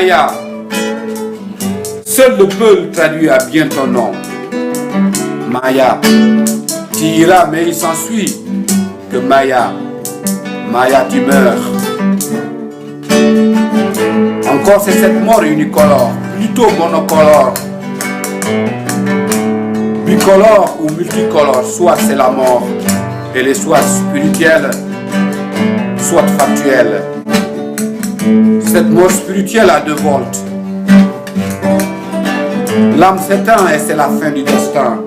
Maya. Seul le Peul traduira bien ton nom. Maya. Tu iras, mais il s'ensuit que Maya. Maya, tu meurs. Encore c'est cette mort unicolore, plutôt monocolore. Bicolore ou multicolore, soit c'est la mort. Elle est soit spirituelle, soit factuelle. Cette mort spirituelle a 2 volts. L'âme s'éteint et c'est la fin du destin.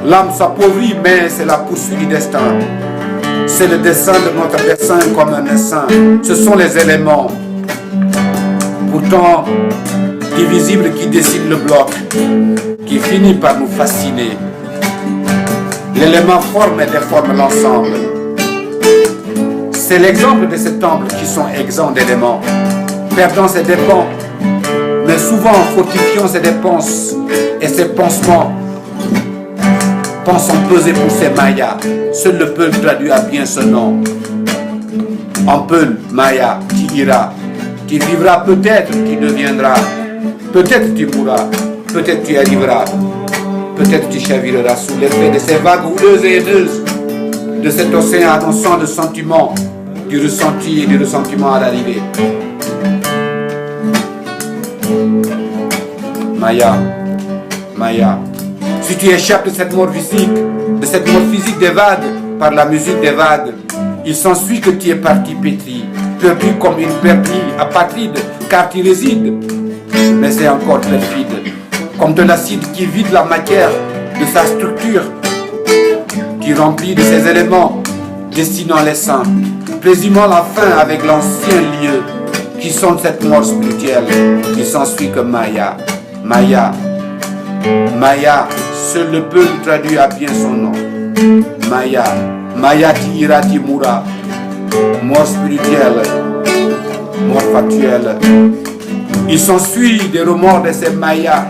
L'âme s'appauvrit mais c'est la poursuite du destin. C'est le dessin de notre dessin comme un dessin. Ce sont les éléments, pourtant divisibles, qui dessinent le bloc, qui finit par nous fasciner. L'élément forme et déforme l'ensemble. C'est l'exemple de ces temples qui sont exempts d'éléments, perdant ses dépens, mais souvent fortifiant ses dépenses et ses pansements. Pensons peser pour ces Mayas. Seul le Peul traduira bien ce nom. En Peul, Maya, tu iras. Tu vivras, peut-être tu deviendras. Peut-être tu mourras. Peut-être tu arriveras. Peut-être tu chavireras sous l'effet de ces vagues houleuses et haineuses, de cet océan annonçant de sentiments, du ressenti et du ressentiment à l'arrivée. Maya, Maya. Si tu échappes de cette mort physique des vagues, par la musique des vagues, il s'ensuit que tu es parti pétri, perdu comme une perdrix apatride, car tu résides. Mais c'est encore perfide, comme de l'acide qui vide la matière de sa structure, qui remplit de ses éléments, destinant les saints, présumant la fin avec l'ancien lieu, qui sonne cette mort spirituelle, qui s'ensuit que Maya, Maya, Maya. Seul le Peul traduira bien son nom. Maya, Maya, tu iras, tu mourras. Mort spirituelle, mort factuelle. Il s'ensuit des remords de ces Mayas,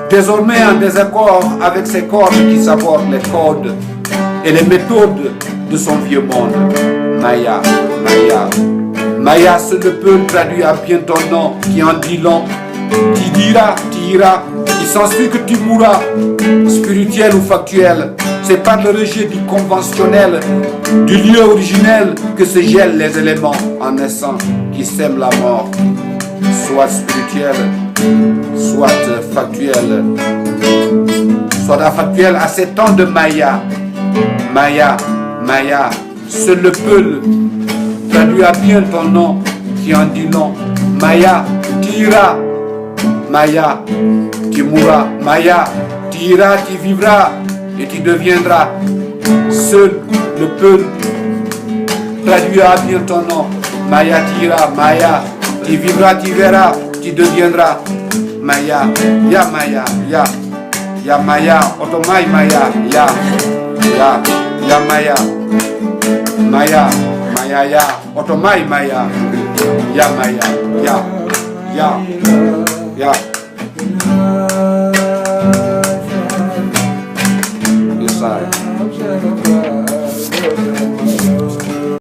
désormais en désaccord avec ces cordes qui sabordent les codes et les méthodes de son vieux monde. Maya, Maya, Maya, seul le Peul traduira bien ton nom qui en dit long. Tu diras, tu iras. Il s'ensuit que tu mourras, spirituel ou factuel. C'est par le rejet du conventionnel, du lieu originel, que se gèlent les éléments en naissant, qui sèment la mort. Soit spirituel, soit factuel. Soit factuel à ces temps de Maya. Maya, Maya, seul le Peul traduira bien ton nom, qui en dit long. Maya, tu iras. Maya, tu mourras. Maya, tu iras, tu vivras et tu deviendras. Seul le Peul traduira bien ton nom. Maya, tu iras. Maya, tu vivras, tu verras, tu deviendras. Maya, ya Maya, ya Maya, otomai Maya, ya Maya, Maya, Maya, ya otomai Maya, ya Maya, ya. Yes, I.